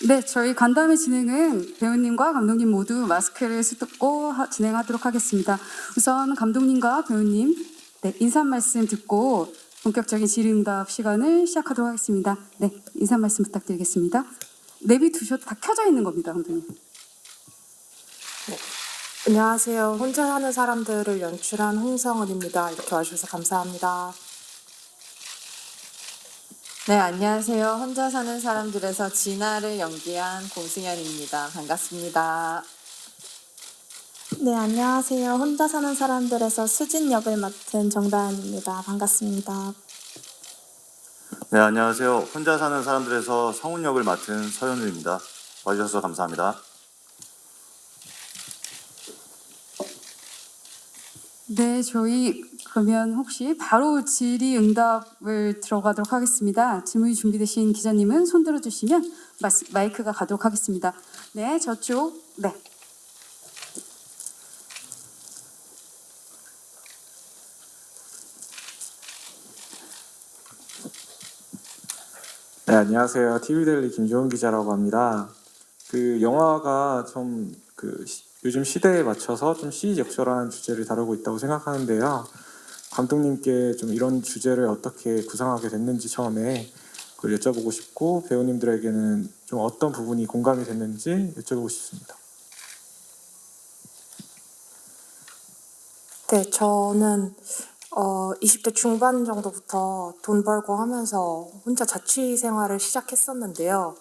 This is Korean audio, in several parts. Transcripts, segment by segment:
네, 저희 간담회 진행은 배우님과 감독님 모두 마스크를 쓰고 진행하도록 하겠습니다. 우선 감독님과 배우님 인사 말씀 듣고 본격적인 질의응답 시간을 시작하도록 하겠습니다. 네, 인사 말씀 부탁드리겠습니다. 내비 두셔도 다 켜져 있는 겁니다, 감독님. 안녕하세요. 혼자 사는 사람들을 연출한 홍성은입니다. 이렇게 와주셔서 감사합니다. 네, 안녕하세요. 혼자 사는 사람들에서 진아를 연기한 공승현입니다. 반갑습니다. 네, 안녕하세요. 혼자 사는 사람들에서 수진 역을 맡은 정다은입니다. 반갑습니다. 네, 안녕하세요. 혼자 사는 사람들에서 성훈 역을 맡은 서현우입니다. 와주셔서 감사합니다. 네, 저희 그러면 혹시 바로 질의응답을 들어가도록 하겠습니다. 질문이 준비되신 기자님은 손 들어주시면 마이크가 가도록 하겠습니다. 네, 저쪽. 네. 네, 안녕하세요. TV데일리 김조은 기자라고 합니다. 그 영화가 좀 요즘 시대에 맞춰서 좀 시의적절한 주제를 다루고 있다고 생각하는데요. 감독님께 좀 이런 주제를 어떻게 구상하게 됐는지 처음에 그걸 여쭤보고 싶고, 배우님들에게는 좀 어떤 부분이 공감이 됐는지 여쭤보고 싶습니다. 네, 저는 20대 중반 정도부터 돈 벌고 하면서 혼자 자취 생활을 시작했었는데요.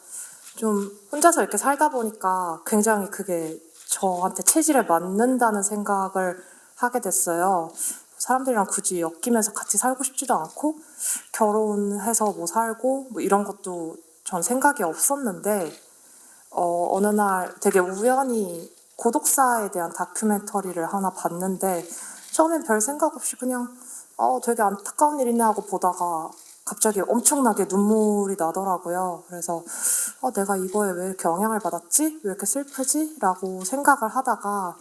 좀 혼자서 이렇게 살다 보니까 굉장히 그게 저한테 체질에 맞는다는 생각을 하게 됐어요. 사람들이랑 굳이 엮이면서 같이 살고 싶지도 않고 결혼해서 뭐 살고 뭐 이런 것도 전 생각이 없었는데 어느 날 되게 우연히 고독사에 대한 다큐멘터리를 하나 봤는데 처음엔 별 생각 없이 그냥 되게 안타까운 일이네 하고 보다가 갑자기 엄청나게 눈물이 나더라고요. 그래서 내가 이거에 왜 이렇게 영향을 받았지? 왜 이렇게 슬프지? 라고 생각을 하다가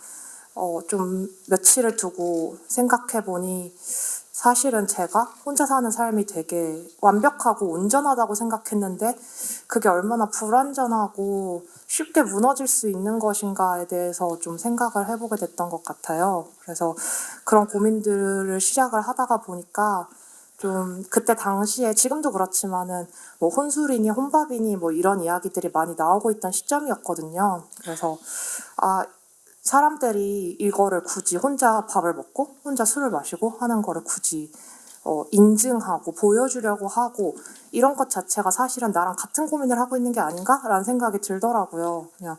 좀 며칠을 두고 생각해보니 사실은 제가 혼자 사는 삶이 되게 완벽하고 온전하다고 생각했는데 그게 얼마나 불완전하고 쉽게 무너질 수 있는 것인가에 대해서 좀 생각을 해보게 됐던 것 같아요. 그래서 그런 고민들을 시작을 하다가 보니까 좀 그때 당시에 지금도 그렇지만은 뭐 혼술이니 혼밥이니 뭐 이런 이야기들이 많이 나오고 있던 시점이었거든요. 그래서 사람들이 이거를 굳이 혼자 밥을 먹고 혼자 술을 마시고 하는 거를 굳이 인증하고 보여주려고 하고 이런 것 자체가 사실은 나랑 같은 고민을 하고 있는 게 아닌가라는 생각이 들더라고요. 그냥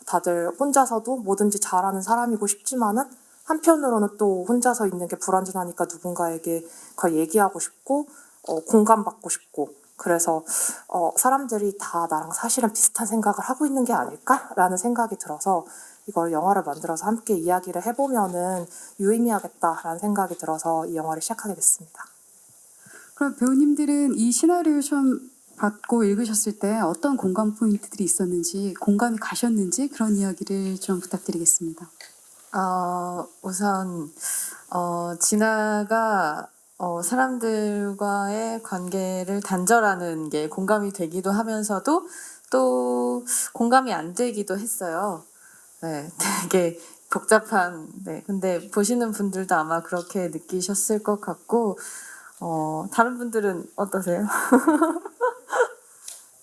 다들 혼자서도 뭐든지 잘하는 사람이고 싶지만은 한편으로는 또 혼자서 있는 게 불완전하니까 누군가에게 그걸 얘기하고 싶고 공감받고 싶고 그래서 사람들이 다 나랑 사실은 비슷한 생각을 하고 있는 게 아닐까라는 생각이 들어서 이걸 영화를 만들어서 함께 이야기를 해보면은 유의미하겠다라는 생각이 들어서 이 영화를 시작하게 됐습니다. 그럼 배우님들은 이 시나리오 처음 받고 읽으셨을 때 어떤 공감 포인트들이 있었는지, 공감이 가셨는지 그런 이야기를 좀 부탁드리겠습니다. 우선 진아가 사람들과의 관계를 단절하는 게 공감이 되기도 하면서도 또 공감이 안 되기도 했어요. 네, 되게 복잡한. 네, 근데 보시는 분들도 아마 그렇게 느끼셨을 것 같고, 다른 분들은 어떠세요?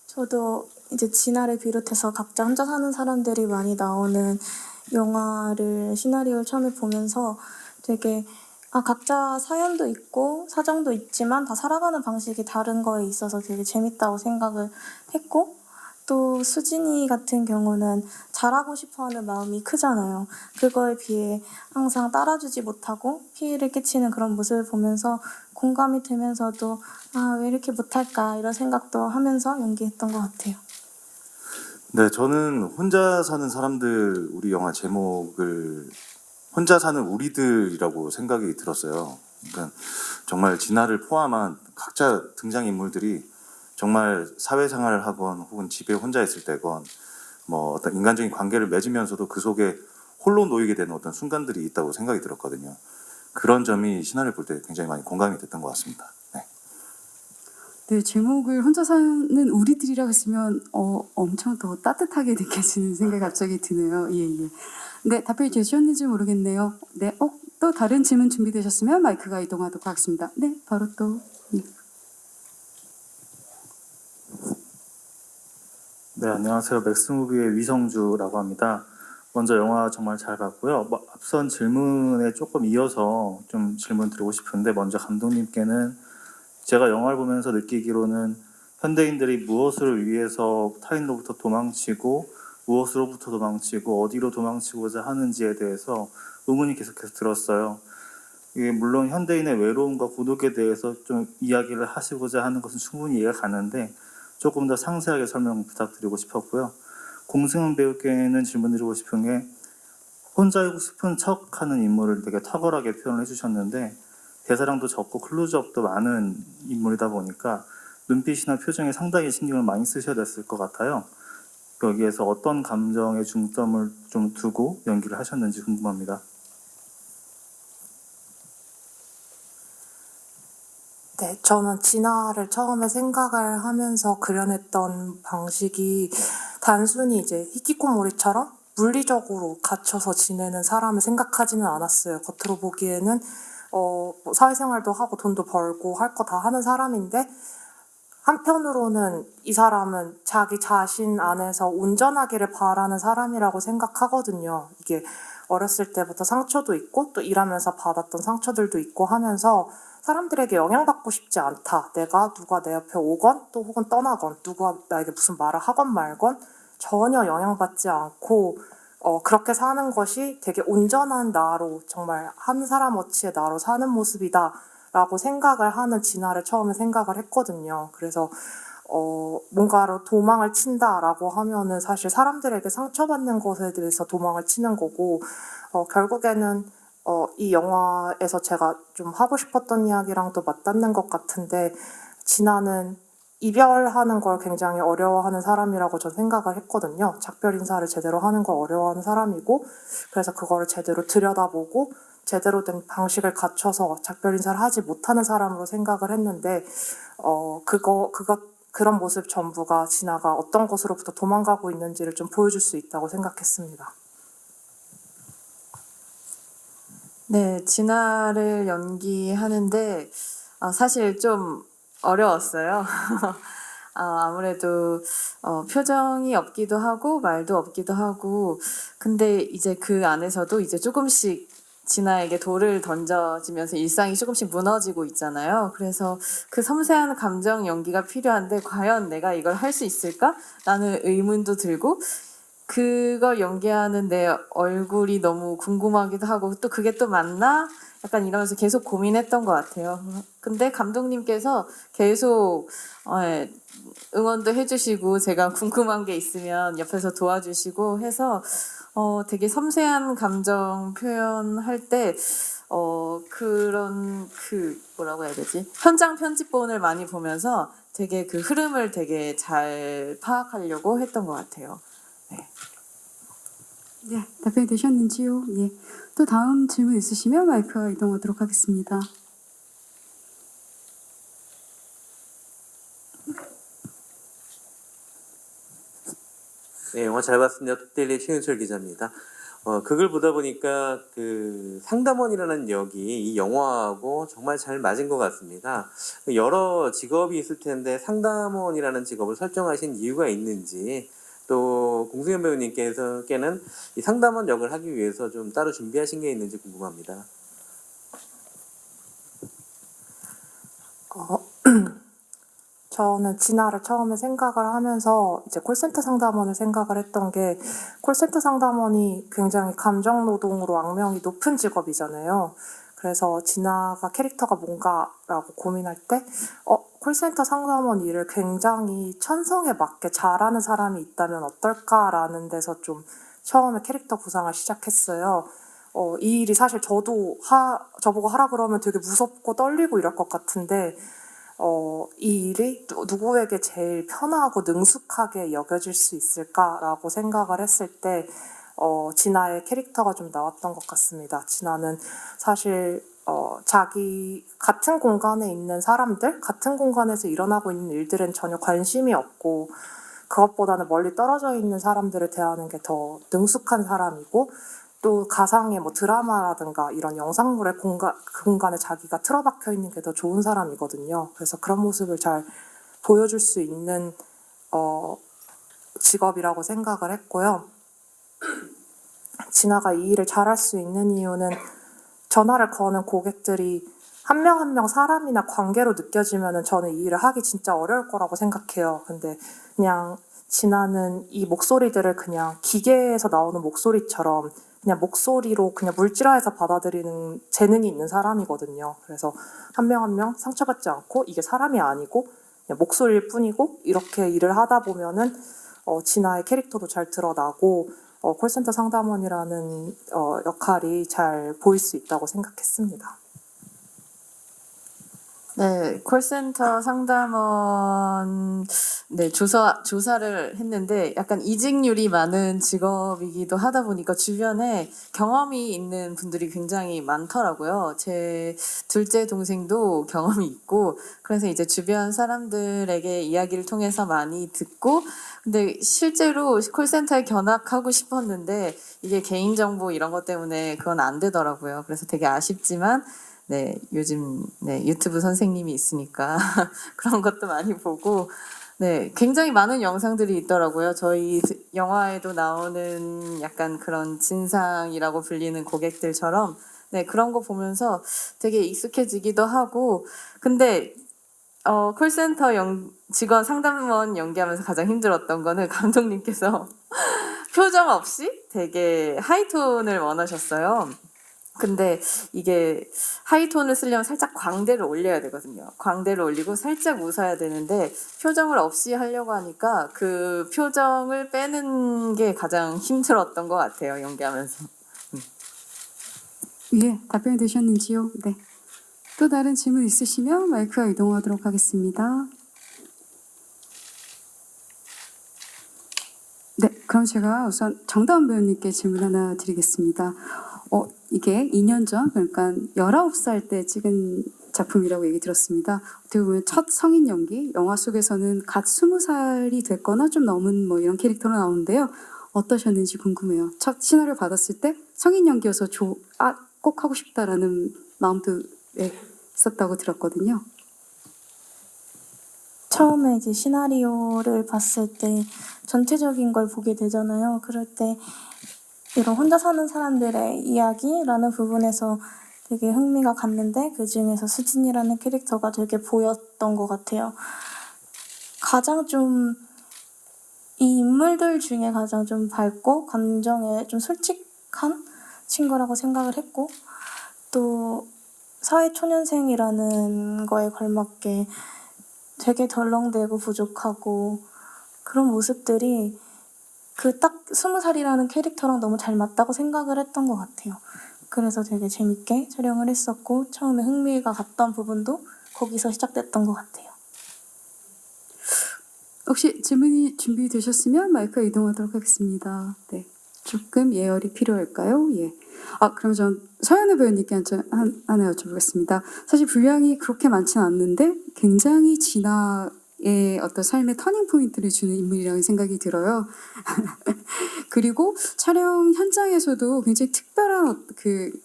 저도 이제 진아를 비롯해서 각자 혼자 사는 사람들이 많이 나오는 영화를 시나리오를 처음에 보면서 되게 각자 사연도 있고 사정도 있지만 다 살아가는 방식이 다른 거에 있어서 되게 재밌다고 생각을 했고, 또 수진이 같은 경우는 잘하고 싶어하는 마음이 크잖아요. 그거에 비해 항상 따라주지 못하고 피해를 끼치는 그런 모습을 보면서 공감이 되면서도 왜 이렇게 못할까 이런 생각도 하면서 연기했던 것 같아요. 네, 저는 혼자 사는 사람들 우리 영화 제목을 혼자 사는 우리들이라고 생각이 들었어요. 그러니까 정말 진아를 포함한 각자 등장인물들이 정말 사회생활을 하건 혹은 집에 혼자 있을 때건 뭐 어떤 인간적인 관계를 맺으면서도 그 속에 홀로 놓이게 되는 어떤 순간들이 있다고 생각이 들었거든요. 그런 점이 시나리오 볼 때 굉장히 많이 공감이 됐던 것 같습니다. 네. 네, 제목을 혼자 사는 우리들이라고 했으면 엄청 더 따뜻하게 느껴지는 생각이 갑자기 드네요. 예, 예. 네, 답변이 되셨는지 모르겠네요. 네, 또 다른 질문 준비되셨으면 마이크가 이동하도록 하겠습니다. 네, 바로 또. 예. 네, 안녕하세요. 맥스무비의 위성주라고 합니다. 먼저 영화 정말 잘 봤고요. 앞선 질문에 조금 이어서 좀 질문 드리고 싶은데, 먼저 감독님께는 제가 영화를 보면서 느끼기로는 현대인들이 무엇을 위해서 타인로부터 도망치고 무엇으로부터 도망치고 어디로 도망치고자 하는지에 대해서 의문이 계속해서 들었어요. 이게 물론 현대인의 외로움과孤独에 대해서 좀 이야기를 하시고자 하는 것은 충분히 이해가 가는데 조금 더 상세하게 설명 부탁드리고 싶었고요. 공승은 배우께는 질문드리고 싶은 게 혼자이고 싶은 척하는 인물을 되게 탁월하게 표현을 해주셨는데 대사량도 적고 클로즈업도 많은 인물이다 보니까 눈빛이나 표정에 상당히 신경을 많이 쓰셔야 됐을 것 같아요. 여기에서 어떤 감정에 중점을 좀 두고 연기를 하셨는지 궁금합니다. 네, 저는 진화를 처음에 생각을 하면서 그려냈던 방식이 단순히 이제 히키코모리처럼 물리적으로 갇혀서 지내는 사람을 생각하지는 않았어요. 겉으로 보기에는 뭐 사회생활도 하고 돈도 벌고 할 거 다 하는 사람인데 한편으로는 이 사람은 자기 자신 안에서 온전하기를 바라는 사람이라고 생각하거든요. 이게 어렸을 때부터 상처도 있고 또 일하면서 받았던 상처들도 있고 하면서 사람들에게 영향받고 싶지 않다. 내가 누가 내 옆에 오건 또 혹은 떠나건 누가 나에게 무슨 말을 하건 말건 전혀 영향받지 않고 그렇게 사는 것이 되게 온전한 나로 정말 한 사람 어치의 나로 사는 모습이다 라고 생각을 하는 진화를 처음에 생각을 했거든요. 그래서 뭔가로 도망을 친다라고 하면은 사실 사람들에게 상처받는 것에 대해서 도망을 치는 거고 결국에는 이 영화에서 제가 좀 하고 싶었던 이야기랑 또 맞닿는 것 같은데 진아는 이별하는 걸 굉장히 어려워하는 사람이라고 전 생각을 했거든요. 작별 인사를 제대로 하는 걸 어려워하는 사람이고 그래서 그거를 제대로 들여다보고 제대로 된 방식을 갖춰서 작별 인사를 하지 못하는 사람으로 생각을 했는데 그런 모습 전부가 진아가 어떤 것으로부터 도망가고 있는지를 좀 보여줄 수 있다고 생각했습니다. 네, 진아를 연기하는데 사실 좀 어려웠어요. 아무래도 표정이 없기도 하고 말도 없기도 하고 근데 이제 그 안에서도 이제 조금씩 진아에게 돌을 던져지면서 일상이 조금씩 무너지고 있잖아요. 그래서 그 섬세한 감정 연기가 필요한데 과연 내가 이걸 할 수 있을까? 라는 의문도 들고 그걸 연기하는 내 얼굴이 너무 궁금하기도 하고 또 그게 또 맞나? 약간 이러면서 계속 고민했던 것 같아요. 근데 감독님께서 계속 응원도 해주시고 제가 궁금한 게 있으면 옆에서 도와주시고 해서 되게 섬세한 감정 표현할 때 그런 뭐라고 해야 되지? 현장 편집본을 많이 보면서 되게 그 흐름을 되게 잘 파악하려고 했던 것 같아요. 네, 답변이 되셨는지요? 예. 또 다음 질문 있으시면 마이크가 이동하도록 하겠습니다. 네, 영화 잘 봤습니다. 톡데일리 최윤철 기자입니다. 그걸 보다 보니까 그 상담원이라는 역이 이 영화하고 정말 잘 맞은 것 같습니다. 여러 직업이 있을 텐데 상담원이라는 직업을 설정하신 이유가 있는지 또 공승현 배우님께서는 이 상담원 역을 하기 위해서 좀 따로 준비하신 게 있는지 궁금합니다. 저는 진아를 처음에 생각을 하면서 이제 콜센터 상담원을 생각을 했던 게 콜센터 상담원이 굉장히 감정 노동으로 악명이 높은 직업이잖아요. 그래서 진아가 캐릭터가 뭔가라고 고민할 때 콜센터 상담원 일을 굉장히 천성에 맞게 잘하는 사람이 있다면 어떨까라는 데서 좀 처음에 캐릭터 구상을 시작했어요. 이 일이 사실 저보고 하라 그러면 되게 무섭고 떨리고 이럴 것 같은데 이 일이 누구에게 제일 편하고 능숙하게 여겨질 수 있을까라고 생각을 했을 때 진아의 캐릭터가 좀 나왔던 것 같습니다. 진아는 사실 자기 같은 공간에 있는 사람들, 같은 공간에서 일어나고 있는 일들은 전혀 관심이 없고 그것보다는 멀리 떨어져 있는 사람들을 대하는 게 더 능숙한 사람이고 또 가상의 뭐 드라마라든가 이런 영상물의 그 공간에 자기가 틀어박혀 있는 게 더 좋은 사람이거든요. 그래서 그런 모습을 잘 보여줄 수 있는 직업이라고 생각을 했고요. 진아가 이 일을 잘할 수 있는 이유는 전화를 거는 고객들이 한 명 한 명 사람이나 관계로 느껴지면은 저는 이 일을 하기 진짜 어려울 거라고 생각해요. 근데 그냥 진아는 이 목소리들을 그냥 기계에서 나오는 목소리처럼 그냥 목소리로 그냥 물질화해서 받아들이는 재능이 있는 사람이거든요. 그래서 한 명 한 명 상처받지 않고 이게 사람이 아니고 그냥 목소리일 뿐이고 이렇게 일을 하다 보면은 진아의 캐릭터도 잘 드러나고 콜센터 상담원이라는 역할이 잘 보일 수 있다고 생각했습니다. 네, 콜센터 상담원 조사를 했는데 약간 이직률이 많은 직업이기도 하다 보니까 주변에 경험이 있는 분들이 굉장히 많더라고요. 제 둘째 동생도 경험이 있고 그래서 이제 주변 사람들에게 이야기를 통해서 많이 듣고 근데 실제로 콜센터에 견학하고 싶었는데 이게 개인정보 이런 것 때문에 그건 안 되더라고요. 그래서 되게 아쉽지만 네, 요즘 유튜브 선생님이 있으니까 그런 것도 많이 보고 네, 굉장히 많은 영상들이 있더라고요. 저희 영화에도 나오는 약간 그런 진상이라고 불리는 고객들처럼 네, 그런 거 보면서 되게 익숙해지기도 하고 근데 콜센터 직원 상담원 연기하면서 가장 힘들었던 거는 감독님께서 표정 없이 되게 하이톤을 원하셨어요. 근데 이게 하이톤을 쓰려면 살짝 광대를 올려야 되거든요. 광대를 올리고 살짝 웃어야 되는데 표정을 없이 하려고 하니까 그 표정을 빼는 게 가장 힘들었던 것 같아요. 연기하면서. 예, 답변이 되셨는지요? 네. 또 다른 질문 있으시면 마이크와 이동하도록 하겠습니다. 네, 그럼 제가 우선 정다운 배우님께 질문 하나 드리겠습니다. 이게 2년 전, 그러니까 19살 때 찍은 작품이라고 얘기 들었습니다. 어떻게 보면 첫 성인 연기, 영화 속에서는 갓 20살이 됐거나 좀 넘은 뭐 이런 캐릭터로 나오는데요. 어떠셨는지 궁금해요. 첫 시나리오 받았을 때 성인 연기여서 꼭 하고 싶다라는 마음도 있었다고 들었거든요. 처음에 이제 시나리오를 봤을 때 전체적인 걸 보게 되잖아요. 그럴 때 이런 혼자 사는 사람들의 이야기라는 부분에서 되게 흥미가 갔는데 그 중에서 수진이라는 캐릭터가 되게 보였던 것 같아요. 가장 좀 이 인물들 중에 가장 좀 밝고 감정에 좀 솔직한 친구라고 생각을 했고 또 사회초년생이라는 거에 걸맞게 되게 덜렁대고 부족하고 그런 모습들이 그 딱 20살이라는 캐릭터랑 너무 잘 맞다고 생각을 했던 것 같아요. 그래서 되게 재밌게 촬영을 했었고 처음에 흥미가 갔던 부분도 거기서 시작됐던 것 같아요. 혹시 질문이 준비되셨으면 마이크 이동하도록 하겠습니다. 네, 조금 예열이 필요할까요? 예. 그럼 전 서연우 배우님께 하나 여쭤보겠습니다. 사실 분량이 그렇게 많지는 않는데 굉장히 진아의 어떤 삶의 터닝 포인트를 주는 인물이라는 생각이 들어요. 그리고 촬영 현장에서도 굉장히 특별한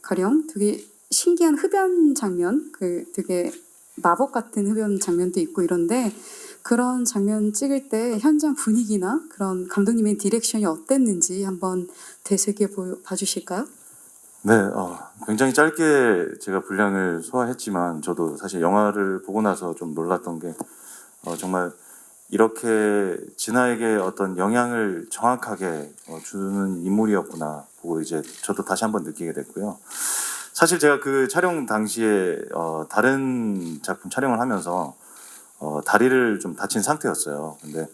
가령 되게 신기한 흡연 장면, 되게 마법 같은 흡연 장면도 있고 이런데 그런 장면 찍을 때 현장 분위기나 그런 감독님의 디렉션이 어땠는지 한번 되새겨 봐주실까요? 네, 굉장히 짧게 제가 분량을 소화했지만 저도 사실 영화를 보고 나서 좀 놀랐던 게 정말 이렇게 진아에게 어떤 영향을 정확하게 주는 인물이었구나 보고 이제 저도 다시 한번 느끼게 됐고요. 사실 제가 그 촬영 당시에 다른 작품 촬영을 하면서 다리를 좀 다친 상태였어요. 근데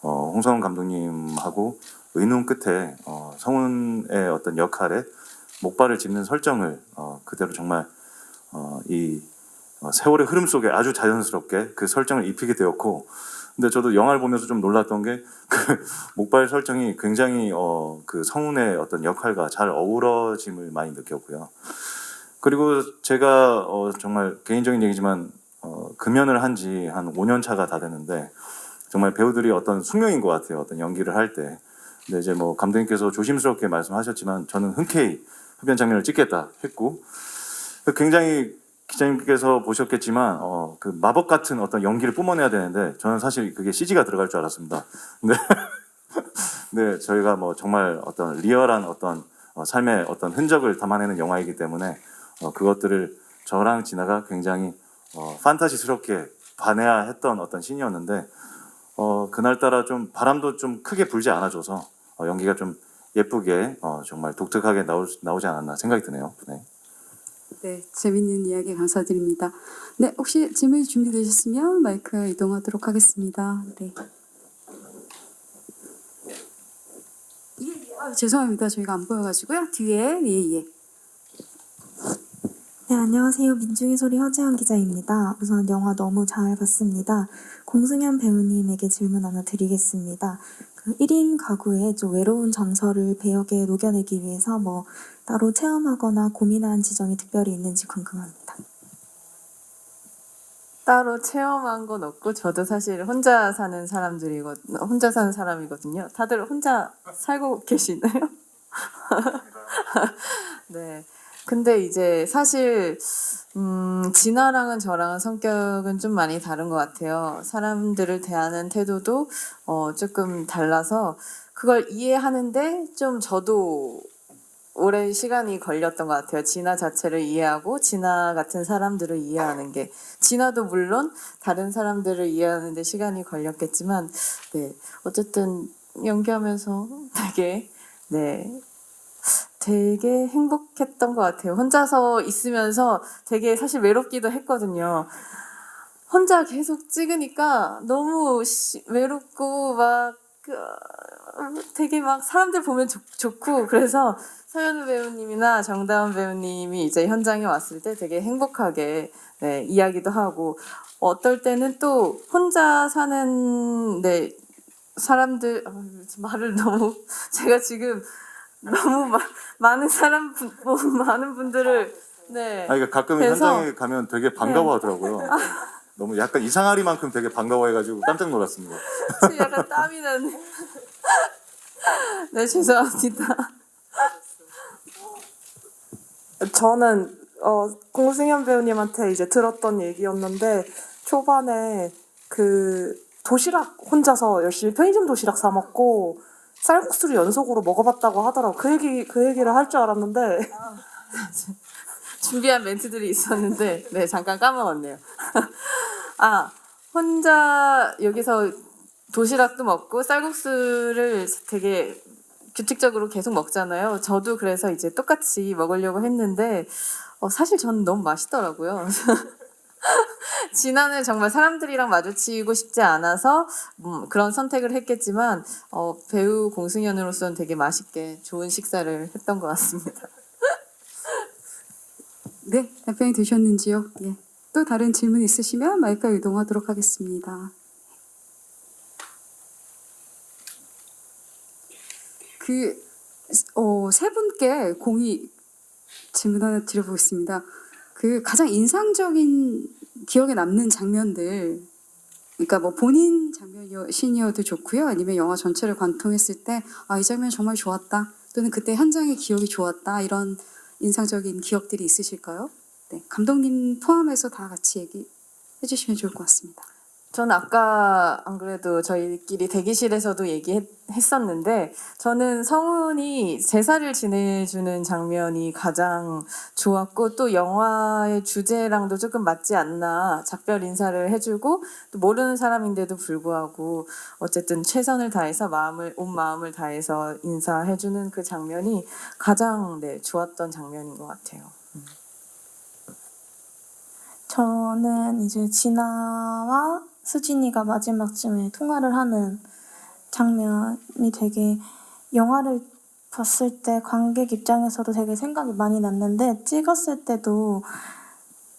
홍성훈 감독님하고 의논 끝에 성훈의 어떤 역할에 목발을 짚는 설정을 그대로 정말 이 세월의 흐름 속에 아주 자연스럽게 그 설정을 입히게 되었고, 근데 저도 영화를 보면서 좀 놀랐던 게 그 목발 설정이 굉장히 그 성훈의 어떤 역할과 잘 어우러짐을 많이 느꼈고요. 그리고 제가 정말 개인적인 얘기지만 금연을 한 지 한 5년 차가 다 됐는데 정말 배우들이 어떤 숙명인 것 같아요. 어떤 연기를 할 때. 근데 이제 뭐 감독님께서 조심스럽게 말씀하셨지만 저는 흔쾌히 흡연 장면을 찍겠다 했고 굉장히 기자님께서 보셨겠지만 그 마법 같은 어떤 연기를 뿜어내야 되는데 저는 사실 그게 CG가 들어갈 줄 알았습니다. 근데 네, 저희가 뭐 정말 어떤 리얼한 어떤 삶의 어떤 흔적을 담아내는 영화이기 때문에 그것들을 저랑 진아가 굉장히 판타지스럽게 반해야 했던 어떤 씬이었는데 그날따라 좀 바람도 좀 크게 불지 않아줘서 연기가 좀 예쁘게 정말 독특하게 나오지 않았나 생각이 드네요. 네. 네, 재밌는 이야기 감사드립니다. 네, 혹시 질문 준비되셨으면 마이크 이동하도록 하겠습니다. 네. 죄송합니다. 저희가 안 보여가지고요. 뒤에 예. 네, 안녕하세요. 민중의 소리 허지연 기자입니다. 우선 영화 너무 잘 봤습니다. 공승현 배우님에게 질문 하나 드리겠습니다. 그 1인 가구의 좀 외로운 정서를 배역에 녹여내기 위해서 뭐 따로 체험하거나 고민한 지점이 특별히 있는지 궁금합니다. 따로 체험한 건 없고 저도 사실 혼자 사는 사람이거든요. 다들 혼자 살고 계시나요? 네. 근데 이제 사실 진아랑은 저랑은 성격은 좀 많이 다른 것 같아요. 사람들을 대하는 태도도 조금 달라서 그걸 이해하는데 좀 저도 오랜 시간이 걸렸던 것 같아요. 진아 자체를 이해하고 진아 같은 사람들을 이해하는 게 진아도 물론 다른 사람들을 이해하는 데 시간이 걸렸겠지만 네 어쨌든 연기하면서 되게 행복했던 것 같아요. 혼자서 있으면서 되게 사실 외롭기도 했거든요. 혼자 계속 찍으니까 너무 외롭고 막 되게 막 사람들 보면 좋고 그래서 서현우 배우님이나 정다은 배우님이 이제 현장에 왔을 때 되게 행복하게 네, 이야기도 하고 어떨 때는 또 혼자 사는 사람들 말을 너무 제가 지금 너무 많은 많은 분들을 네. 그러니까 가끔 그래서- 현장에 가면 되게 반가워하더라고요. 너무 약간 이상하리만큼 되게 반가워해가지고 깜짝 놀랐습니다. 지금 약간 땀이 나네. 네 죄송합니다. 저는 공승현 배우님한테 이제 들었던 얘기였는데 초반에 그 도시락 혼자서 열심히 편의점 도시락 사 먹고 쌀국수를 연속으로 먹어봤다고 하더라고. 그 얘기를 할 줄 알았는데 준비한 멘트들이 있었는데 네 잠깐 까먹었네요. 아 혼자 여기서 도시락도 먹고 쌀국수를 되게 규칙적으로 계속 먹잖아요. 저도 그래서 이제 똑같이 먹으려고 했는데 사실 저는 너무 맛있더라고요. 진아는 정말 사람들이랑 마주치고 싶지 않아서 그런 선택을 했겠지만 배우 공승현으로서는 되게 맛있게 좋은 식사를 했던 것 같습니다. 네, 답변이 되셨는지요? 예. 또 다른 질문 있으시면 마이크 이동하도록 하겠습니다. 세 분께 공의 질문 하나 드려보겠습니다. 그 가장 인상적인 기억에 남는 장면들, 그러니까 뭐 본인 장면이어도 좋고요, 아니면 영화 전체를 관통했을 때 이 장면 정말 좋았다, 또는 그때 현장의 기억이 좋았다, 이런 인상적인 기억들이 있으실까요? 네, 감독님 포함해서 다 같이 얘기해 주시면 좋을 것 같습니다. 저는 아까 안 그래도 저희끼리 대기실에서도 얘기했었는데 저는 성훈이 제사를 지내주는 장면이 가장 좋았고 또 영화의 주제랑도 조금 맞지 않나 작별 인사를 해주고 또 모르는 사람인데도 불구하고 어쨌든 최선을 다해서 온 마음을 다해서 인사해주는 그 장면이 가장 좋았던 장면인 것 같아요. 저는 이제 진아와 수진이가 마지막쯤에 통화를 하는 장면이 되게 영화를 봤을 때 관객 입장에서도 되게 생각이 많이 났는데 찍었을 때도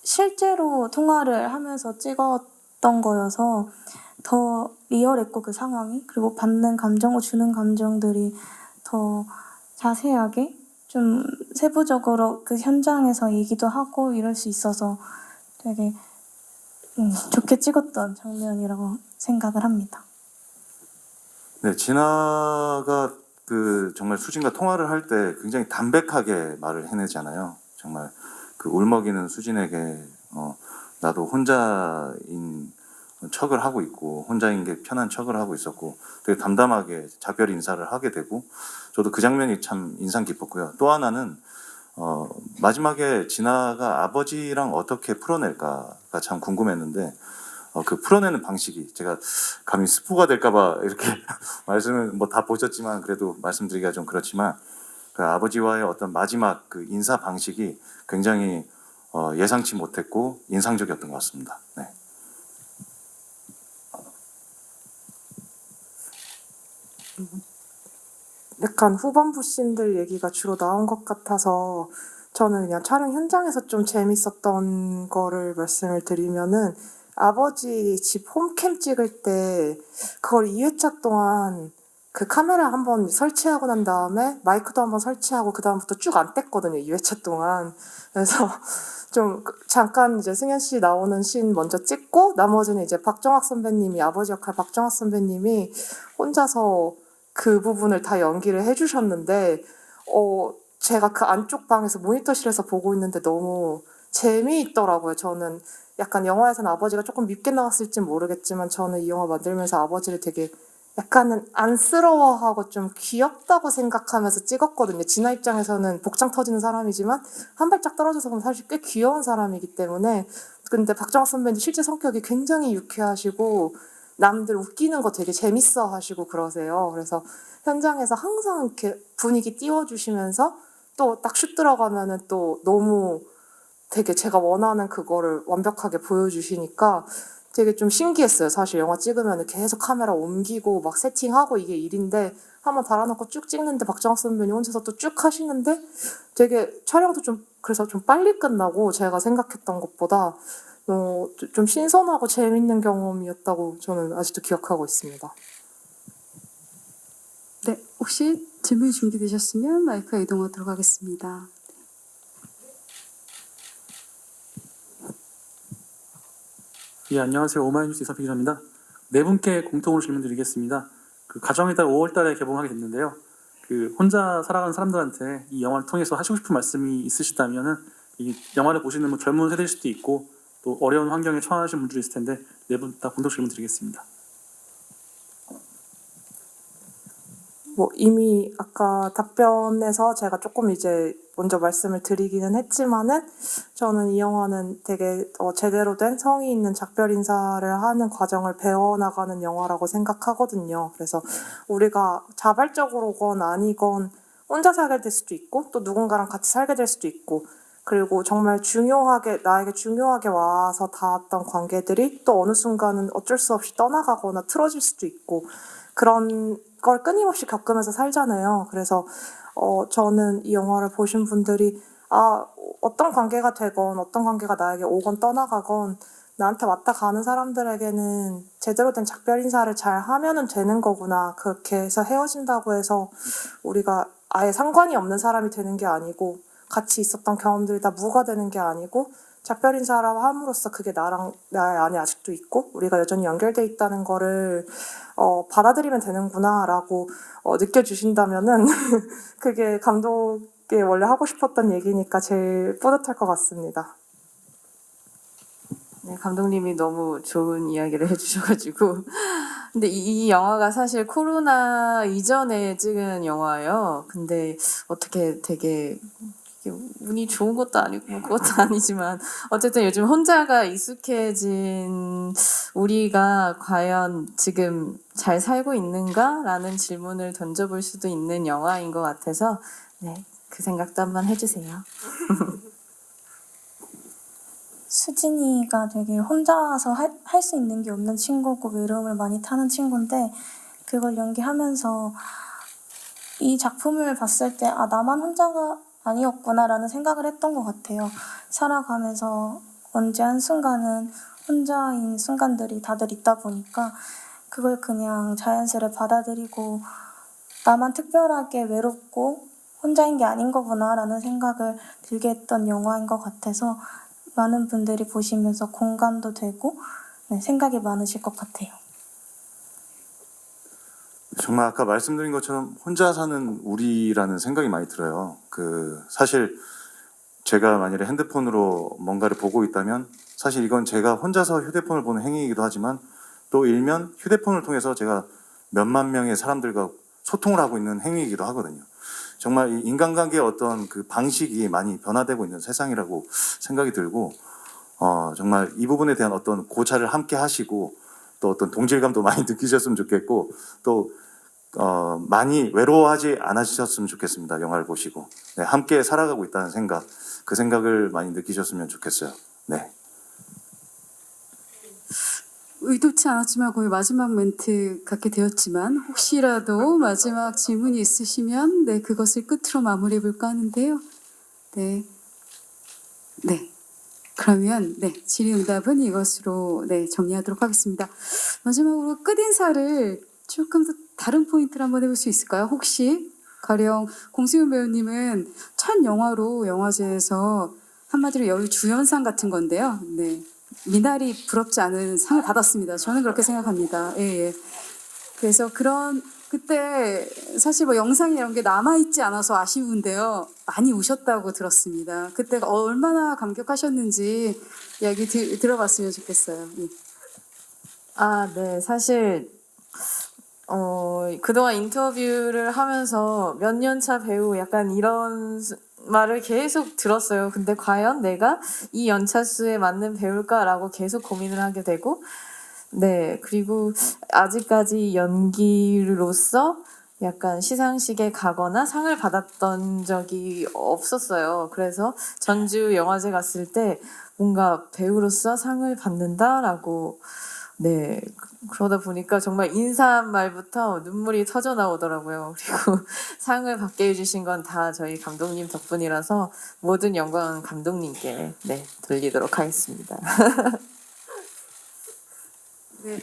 실제로 통화를 하면서 찍었던 거여서 더 리얼했고 그 상황이 그리고 받는 감정, 주는 감정들이 더 자세하게 좀 세부적으로 그 현장에서 얘기도 하고 이럴 수 있어서 되게 좋게 찍었던 장면이라고 생각을 합니다. 네, 진아가 그 정말 수진과 통화를 할 때 굉장히 담백하게 말을 해내잖아요. 정말 그 울먹이는 수진에게 나도 혼자인 척을 하고 있고 혼자인 게 편한 척을 하고 있었고 되게 담담하게 작별 인사를 하게 되고 저도 그 장면이 참 인상 깊었고요. 또 하나는 마지막에 진아가 아버지랑 어떻게 풀어낼까가 참 궁금했는데 그 풀어내는 방식이 제가 감히 스포가 될까봐 이렇게 말씀을 뭐 다 보셨지만 그래도 말씀드리기가 좀 그렇지만 그 아버지와의 어떤 마지막 그 인사 방식이 굉장히 예상치 못했고 인상적이었던 것 같습니다. 네. 약간 후반부 씬들 얘기가 주로 나온 것 같아서 저는 그냥 촬영 현장에서 좀 재밌었던 거를 말씀을 드리면은 아버지 집 홈캠 찍을 때 그걸 2회차 동안 그 카메라 한번 설치하고 난 다음에 마이크도 한번 설치하고 그 다음부터 쭉 안 뗐거든요. 2회차 동안. 그래서 좀 잠깐 이제 승현 씨 나오는 씬 먼저 찍고 나머지는 이제 박정학 선배님이 아버지 역할 박정학 선배님이 혼자서 그 부분을 다 연기를 해주셨는데 제가 그 안쪽 방에서 모니터실에서 보고 있는데 너무 재미있더라고요. 저는 약간 영화에서는 아버지가 조금 밉게 나왔을진 모르겠지만 저는 이 영화 만들면서 아버지를 되게 약간은 안쓰러워하고 좀 귀엽다고 생각하면서 찍었거든요. 진아 입장에서는 복장 터지는 사람이지만 한 발짝 떨어져서 보면 사실 꽤 귀여운 사람이기 때문에 근데 박정학 선배님 실제 성격이 굉장히 유쾌하시고 남들 웃기는 거 되게 재밌어 하시고 그러세요. 그래서 현장에서 항상 이렇게 분위기 띄워주시면서 또 딱 슛 들어가면은 또 너무 되게 제가 원하는 그거를 완벽하게 보여주시니까 되게 좀 신기했어요. 사실 영화 찍으면 계속 카메라 옮기고 막 세팅하고 이게 일인데 한번 달아놓고 쭉 찍는데 박정학 선배님 혼자서 또 쭉 하시는데 되게 촬영도 좀 그래서 좀 빨리 끝나고 제가 생각했던 것보다 좀 신선하고 재밌는 경험이었다고 저는 아직도 기억하고 있습니다. 네, 혹시 질문이 준비되셨으면 마이크에 이동하도록 하겠습니다. 예, 안녕하세요. 오마이뉴스 이사필 기자입니다. 네 분께 공통으로 질문드리겠습니다. 그 가정의 달 5월달에 개봉하게 됐는데요. 그 혼자 살아가는 사람들한테 이 영화를 통해서 하시고 싶은 말씀이 있으시다면은 이 영화를 보시는 뭐 젊은 세대일 수도 있고 또 어려운 환경에 처하신 분들이 있을 텐데 네 분 다 공통 질문드리겠습니다. 뭐 이미 아까 답변에서 제가 조금 이제 먼저 말씀을 드리기는 했지만은 저는 이 영화는 되게 제대로 된 성의 있는 작별 인사를 하는 과정을 배워나가는 영화라고 생각하거든요. 그래서 우리가 자발적으로건 아니건 혼자 살게 될 수도 있고 또 누군가랑 같이 살게 될 수도 있고 그리고 정말 나에게 중요하게 와서 닿았던 관계들이 또 어느 순간은 어쩔 수 없이 떠나가거나 틀어질 수도 있고 그런 걸 끊임없이 겪으면서 살잖아요. 그래서 저는 이 영화를 보신 분들이 어떤 관계가 되건 어떤 관계가 나에게 오건 떠나가건 나한테 왔다 가는 사람들에게는 제대로 된 작별 인사를 잘 하면은 되는 거구나. 그렇게 해서 헤어진다고 해서 우리가 아예 상관이 없는 사람이 되는 게 아니고 같이 있었던 경험들이 다 무가 되는 게 아니고 작별 인사를 함으로써 그게 나의 안에 아직도 있고 우리가 여전히 연결돼 있다는 거를 받아들이면 되는구나라고 느껴주신다면은 그게 감독이 원래 하고 싶었던 얘기니까 제일 뿌듯할 것 같습니다. 네, 감독님이 너무 좋은 이야기를 해주셔가지고 근데 이 영화가 사실 코로나 이전에 찍은 영화예요. 근데 어떻게 되게 운이 좋은 것도 아니고 그것도 아니지만 어쨌든 요즘 혼자가 익숙해진 우리가 과연 지금 잘 살고 있는가라는 질문을 던져볼 수도 있는 영화인 것 같아서 네, 그 생각도 한번 해주세요. 수진이가 되게 혼자서 할 수 있는 게 없는 친구고 외로움을 많이 타는 친구인데 그걸 연기하면서 이 작품을 봤을 때 나만 혼자가 아니었구나라는 생각을 했던 것 같아요. 살아가면서 언제 한순간은 혼자인 순간들이 다들 있다 보니까 그걸 그냥 자연스레 받아들이고 나만 특별하게 외롭고 혼자인 게 아닌 거구나라는 생각을 들게 했던 영화인 것 같아서 많은 분들이 보시면서 공감도 되고 네, 생각이 많으실 것 같아요. 정말 아까 말씀드린 것처럼 혼자 사는 우리라는 생각이 많이 들어요. 사실 제가 만약에 핸드폰으로 뭔가를 보고 있다면 사실 이건 제가 혼자서 휴대폰을 보는 행위이기도 하지만 또 일면 휴대폰을 통해서 제가 몇만 명의 사람들과 소통을 하고 있는 행위이기도 하거든요. 정말 이 인간관계의 어떤 그 방식이 많이 변화되고 있는 세상이라고 생각이 들고 정말 이 부분에 대한 어떤 고찰을 함께 하시고 또 어떤 동질감도 많이 느끼셨으면 좋겠고 또 많이 외로워하지 않으셨으면 좋겠습니다. 영화를 보시고 네, 함께 살아가고 있다는 생각, 그 생각을 많이 느끼셨으면 좋겠어요. 네. 의도치 않았지만 거의 마지막 멘트 갖게 되었지만 혹시라도 마지막 질문이 있으시면 네, 그것을 끝으로 마무리해 볼까 하는데요. 네. 네. 그러면 네, 질의응답은 이것으로 네, 정리하도록 하겠습니다. 마지막으로 끝인사를 조금 더 다른 포인트를 한번 해볼 수 있을까요? 혹시 가령 공수윤 배우님은 첫 영화로 영화제에서 한마디로 여유주연상 같은 건데요. 네. 미나리 부럽지 않은 상을 받았습니다. 저는 그렇게 생각합니다. 예, 예. 그래서 그때 사실 뭐 영상이 이런 게 남아있지 않아서 아쉬운데요. 많이 우셨다고 들었습니다. 그때 얼마나 감격하셨는지 이야기 들어봤으면 좋겠어요. 예. 아, 네. 사실 그동안 인터뷰를 하면서 몇 년 차 배우 약간 이런 말을 계속 들었어요. 근데 과연 내가 이 연차수에 맞는 배우일까라고 계속 고민을 하게 되고, 네. 그리고 아직까지 연기로서 약간 시상식에 가거나 상을 받았던 적이 없었어요. 그래서 전주 영화제 갔을 때 뭔가 배우로서 상을 받는다라고 네. 그러다 보니까 정말 인사말부터 눈물이 터져 나오더라고요. 그리고 상을 받게 해주신 건 다 저희 감독님 덕분이라서 모든 영광은 감독님께 네, 돌리도록 하겠습니다. 네,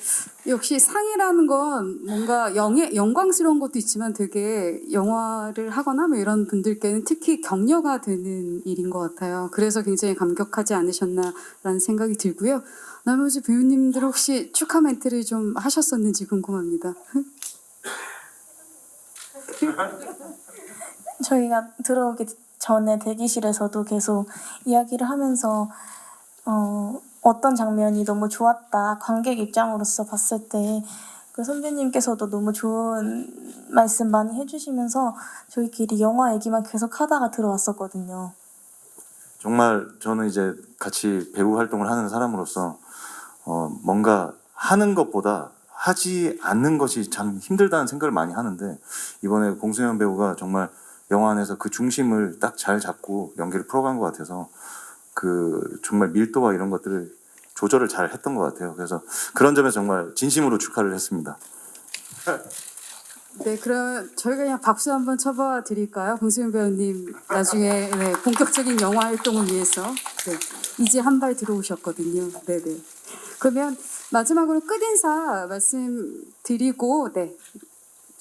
역시 상이라는 건 뭔가 영광스러운 것도 있지만 되게 영화를 하거나 뭐 이런 분들께는 특히 격려가 되는 일인 것 같아요. 그래서 굉장히 감격하지 않으셨나라는 생각이 들고요. 나머지 배우님들 혹시 축하 멘트를 좀 하셨었는지 궁금합니다. 저희가 들어오기 전에 대기실에서도 계속 이야기를 하면서 어떤 장면이 너무 좋았다. 관객 입장으로서 봤을 때 그 선배님께서도 너무 좋은 말씀 많이 해주시면서 저희끼리 영화 얘기만 계속 하다가 들어왔었거든요. 정말 저는 이제 같이 배우 활동을 하는 사람으로서 뭔가 하는 것보다 하지 않는 것이 참 힘들다는 생각을 많이 하는데 이번에 공수현 배우가 정말 영화 안에서 그 중심을 딱 잘 잡고 연기를 풀어간 것 같아서 정말 밀도와 이런 것들을 조절을 잘 했던 것 같아요. 그래서 그런 점에서 정말 진심으로 축하를 했습니다. 네, 그럼 저희가 그냥 박수 한번 쳐봐 드릴까요? 공수윤 배우님 나중에 네, 본격적인 영화 활동을 위해서 네, 이제 한 발 들어오셨거든요. 네네. 그러면 마지막으로 끝인사 말씀드리고 네,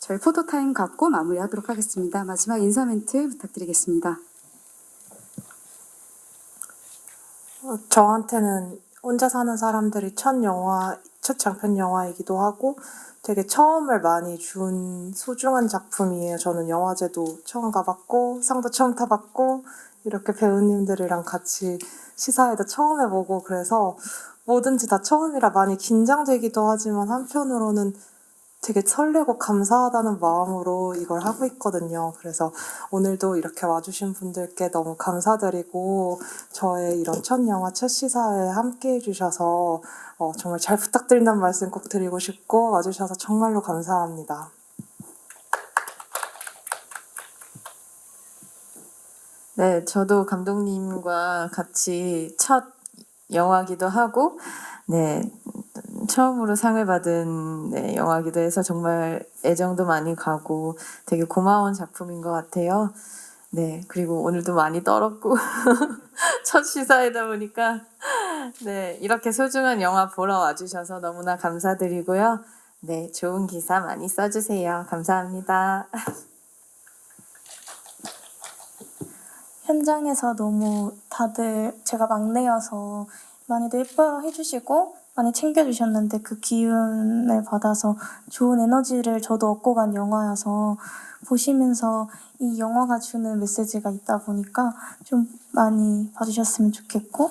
저희 포토타임 갖고 마무리하도록 하겠습니다. 마지막 인사 멘트 부탁드리겠습니다. 저한테는 혼자 사는 사람들이 첫 장편 영화이기도 하고 되게 처음을 많이 준 소중한 작품이에요. 저는 영화제도 처음 가봤고 상도 처음 타봤고 이렇게 배우님들이랑 같이 시사회도 처음 해보고 그래서 뭐든지 다 처음이라 많이 긴장되기도 하지만 한편으로는 되게 설레고 감사하다는 마음으로 이걸 하고 있거든요. 그래서 오늘도 이렇게 와주신 분들께 너무 감사드리고 저의 이런 첫 영화 첫 시사회에 함께 해주셔서 정말 잘 부탁드린다는 말씀 꼭 드리고 싶고 와주셔서 정말로 감사합니다. 네, 저도 감독님과 같이 첫 영화기도 하고, 네, 처음으로 상을 받은 네, 영화기도 해서 정말 애정도 많이 가고 되게 고마운 작품인 것 같아요. 네, 그리고 오늘도 많이 떨었고 첫 시사이다 보니까 네, 이렇게 소중한 영화 보러 와주셔서 너무나 감사드리고요. 네, 좋은 기사 많이 써주세요. 감사합니다. 현장에서 너무 다들 제가 막내여서 많이들 예뻐해 주시고 많이 챙겨주셨는데 그 기운을 받아서 좋은 에너지를 저도 얻고 간 영화여서 보시면서 이 영화가 주는 메시지가 있다 보니까 좀 많이 봐주셨으면 좋겠고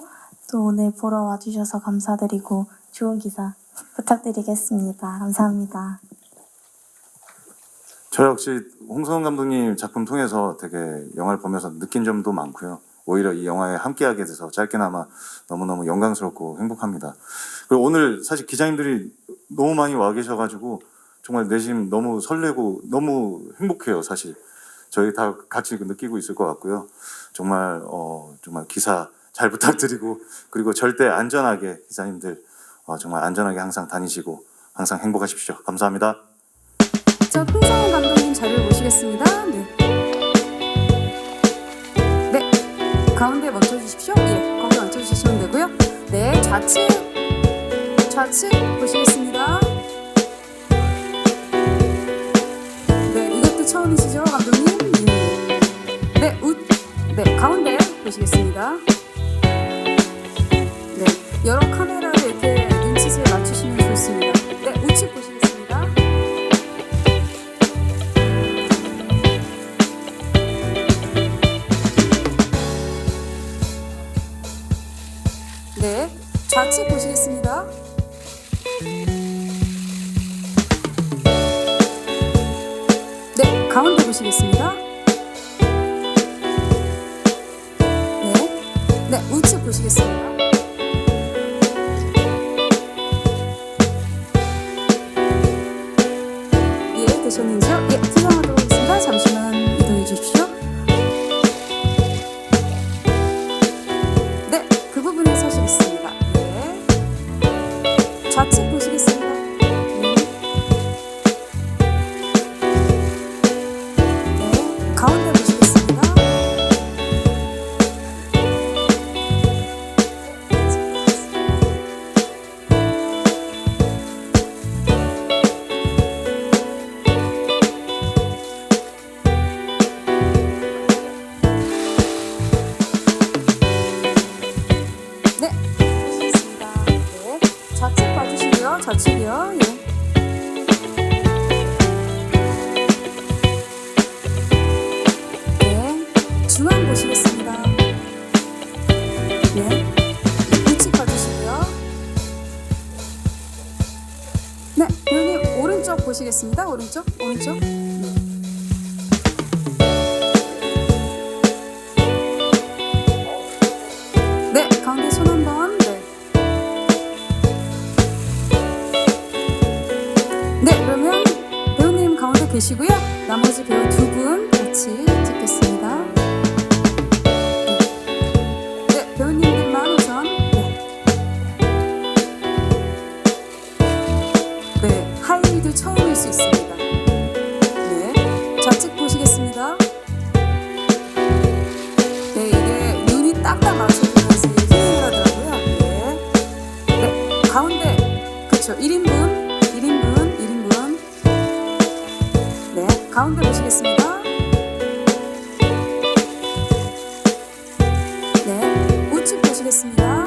또 오늘 보러 와주셔서 감사드리고 좋은 기사 부탁드리겠습니다. 감사합니다. 저 역시 홍성은 감독님 작품 통해서 되게 영화를 보면서 느낀 점도 많고요. 오히려 이 영화에 함께하게 돼서 짧게나마 너무너무 영광스럽고 행복합니다. 그리고 오늘 사실 기자님들이 너무 많이 와 계셔가지고 정말 내심 너무 설레고 너무 행복해요. 사실 저희 다 같이 느끼고 있을 것 같고요. 정말 정말 기사 잘 부탁드리고 그리고 절대 안전하게 기자님들 정말 안전하게 항상 다니시고 항상 행복하십시오. 감사합니다. 자, 홍성은 감독님 자리를 모시겠습니다. 네, 가운데 멈춰주십시오. 예, 거기 멈춰주시면 되고요. 네, 좌측 보시겠습니다. 네, 이것도 처음이시죠, 감독님? 예. 네, 가운데 보시겠습니다. 네, 여러 카메라를 이렇게 눈짓을 맞추시면 좋습니다. 네, 우측 보시겠습니다. 네, 좌측 보시겠습니다. 네, 가운데 보시겠습니다. 네, 우측 보시겠습니다. 예, 되셨는지요? 예, 수정하도록 하겠습니다. 잠시만 이동해 주십시오. 네, 그 부분에 서시겠습니다. 네. 좌측 보시겠습니다. 네, 가운데 보시겠습니다. 네, 보시겠습니다. 네, 좌측 봐주시고요. 좌측이요. 예. 네, 중앙 보시겠습니다. 네, 우측 봐주시고요. 네, 배우님 오른쪽 보시겠습니다. 오른쪽. 네, 가운데 손 한번. 네. 네, 그러면 배우님 가운데 계시고요. 나머지 배우 두 분 같이 찍겠습니다. 네, 배우님들만 우선. 네, 하이힐도 처음일 수 있습니다. 네, 좌측 보시겠습니다. 네, 이게 눈이 딱딱 맞춰지면서 힐링을 하더라고요. 네. 네, 가운데. 그쵸, 1인분. 네, 가운데 보시겠습니다. 네, 우측 보시겠습니다.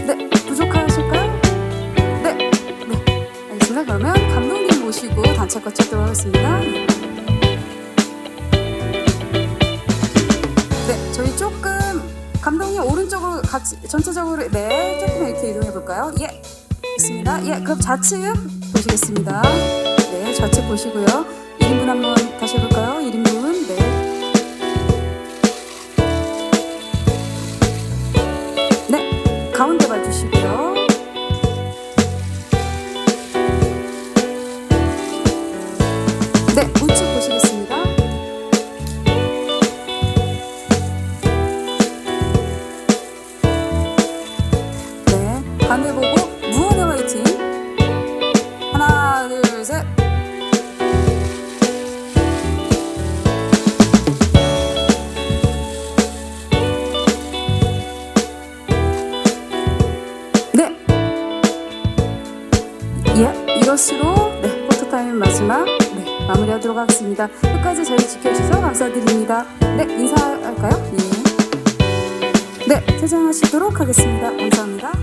네, 부족하실까요? 네, 알겠습니다. 그러면 감독님 모시고 단체컷 찍도록 하겠습니다. 네, 저희 조금 감독님 오른쪽으로 같이 전체적으로 네, 조금 이렇게 이동해 볼까요? 예, 있습니다. 예, 그럼 좌측 보시겠습니다. 네, 좌측 보시고요. 1인분 한번 다시 해볼까요? 1인분. 네. 네, 가운데 봐주시고요. 네, 우측 보시겠습니다. 네, 반대 보고 무언의 화이팅. 하나, 둘, 셋. 예, 이것으로 네, 포토타임 마지막 네, 마무리하도록 하겠습니다. 끝까지 저희 지켜주셔서 감사드립니다. 네, 인사할까요? 예. 네, 퇴장하시도록 하겠습니다. 감사합니다.